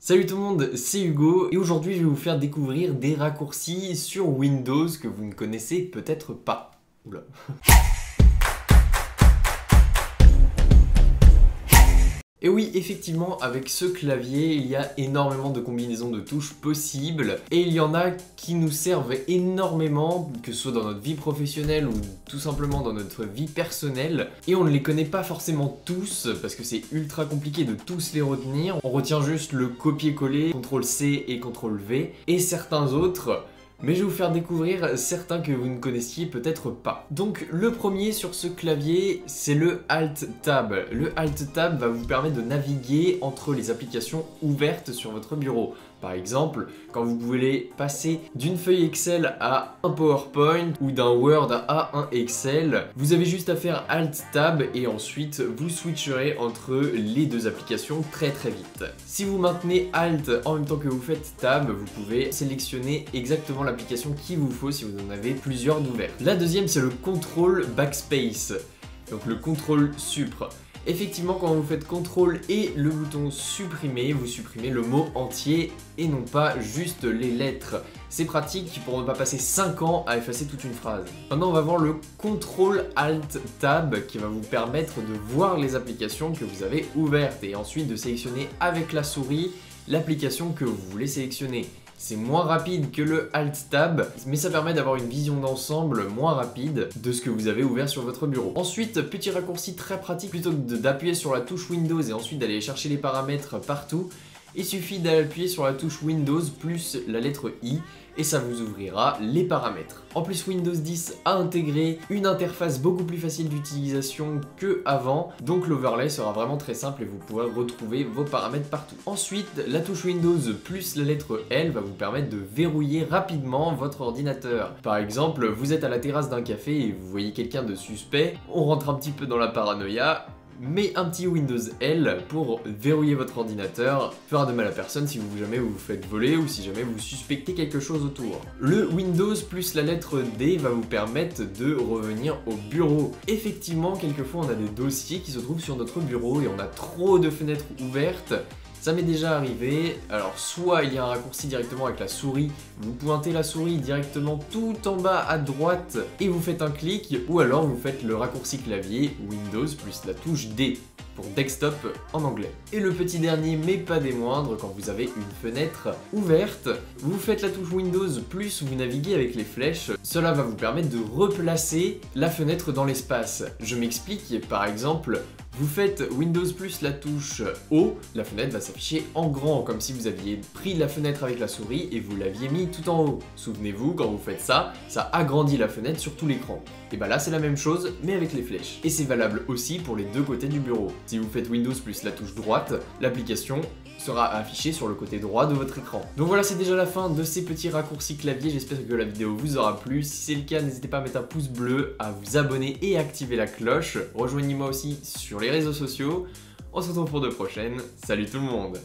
Salut tout le monde, c'est Hugo et aujourd'hui je vais vous faire découvrir des raccourcis sur Windows que vous ne connaissez peut-être pas. Oula. Et oui, effectivement, avec ce clavier, il y a énormément de combinaisons de touches possibles et il y en a qui nous servent énormément, que ce soit dans notre vie professionnelle ou tout simplement dans notre vie personnelle, et on ne les connaît pas forcément tous parce que c'est ultra compliqué de tous les retenir. On retient juste le copier-coller, CTRL-C et CTRL-V, et certains autres. Mais je vais vous faire découvrir certains que vous ne connaissiez peut-être pas. Donc le premier sur ce clavier, c'est le Alt-Tab. Le Alt-Tab va vous permettre de naviguer entre les applications ouvertes sur votre bureau. Par exemple, quand vous voulez passer d'une feuille Excel à un PowerPoint ou d'un Word à un Excel, vous avez juste à faire Alt-Tab et ensuite vous switcherez entre les deux applications très vite. Si vous maintenez Alt en même temps que vous faites Tab, vous pouvez sélectionner exactement l'application qu'il vous faut si vous en avez plusieurs d'ouvertes. La deuxième, c'est le Control Backspace, donc le Contrôle Supr. Effectivement, quand vous faites CTRL et le bouton supprimer, vous supprimez le mot entier et non pas juste les lettres. C'est pratique pour ne pas passer 5 ans à effacer toute une phrase. Maintenant, on va voir le CTRL Alt Tab qui va vous permettre de voir les applications que vous avez ouvertes et ensuite de sélectionner avec la souris l'application que vous voulez sélectionner. C'est moins rapide que le Alt-Tab, mais ça permet d'avoir une vision d'ensemble moins rapide de ce que vous avez ouvert sur votre bureau. Ensuite, petit raccourci très pratique, plutôt que d'appuyer sur la touche Windows et ensuite d'aller chercher les paramètres partout, il suffit d'appuyer sur la touche Windows plus la lettre I et ça vous ouvrira les paramètres. En plus, Windows 10 a intégré une interface beaucoup plus facile d'utilisation que avant, donc l'overlay sera vraiment très simple et vous pourrez retrouver vos paramètres partout. Ensuite, la touche Windows plus la lettre L va vous permettre de verrouiller rapidement votre ordinateur. Par exemple, vous êtes à la terrasse d'un café et vous voyez quelqu'un de suspect, on rentre un petit peu dans la paranoïa, mais un petit Windows L pour verrouiller votre ordinateur fera de mal à personne si jamais vous vous faites voler ou si jamais vous suspectez quelque chose autour. Le Windows plus la lettre D va vous permettre de revenir au bureau. Effectivement, quelquefois on a des dossiers qui se trouvent sur notre bureau et on a trop de fenêtres ouvertes. Ça m'est déjà arrivé, alors soit il y a un raccourci directement avec la souris, vous pointez la souris directement tout en bas à droite et vous faites un clic, ou alors vous faites le raccourci clavier Windows plus la touche D pour desktop en anglais. Et le petit dernier, mais pas des moindres, quand vous avez une fenêtre ouverte, vous faites la touche Windows plus vous naviguez avec les flèches. Cela va vous permettre de replacer la fenêtre dans l'espace. Je m'explique, par exemple, vous faites Windows plus la touche O, la fenêtre va s'afficher en grand, comme si vous aviez pris la fenêtre avec la souris et vous l'aviez mis tout en haut. Souvenez-vous, quand vous faites ça, ça agrandit la fenêtre sur tout l'écran. Et bah là c'est la même chose, mais avec les flèches. Et c'est valable aussi pour les deux côtés du bureau. Si vous faites Windows plus la touche droite, l'application sera affichée sur le côté droit de votre écran. Donc voilà, c'est déjà la fin de ces petits raccourcis clavier, j'espère que la vidéo vous aura plu. Si c'est le cas, n'hésitez pas à mettre un pouce bleu, à vous abonner et à activer la cloche. Rejoignez-moi aussi sur les réseaux sociaux. On se retrouve pour de prochaines. Salut tout le monde!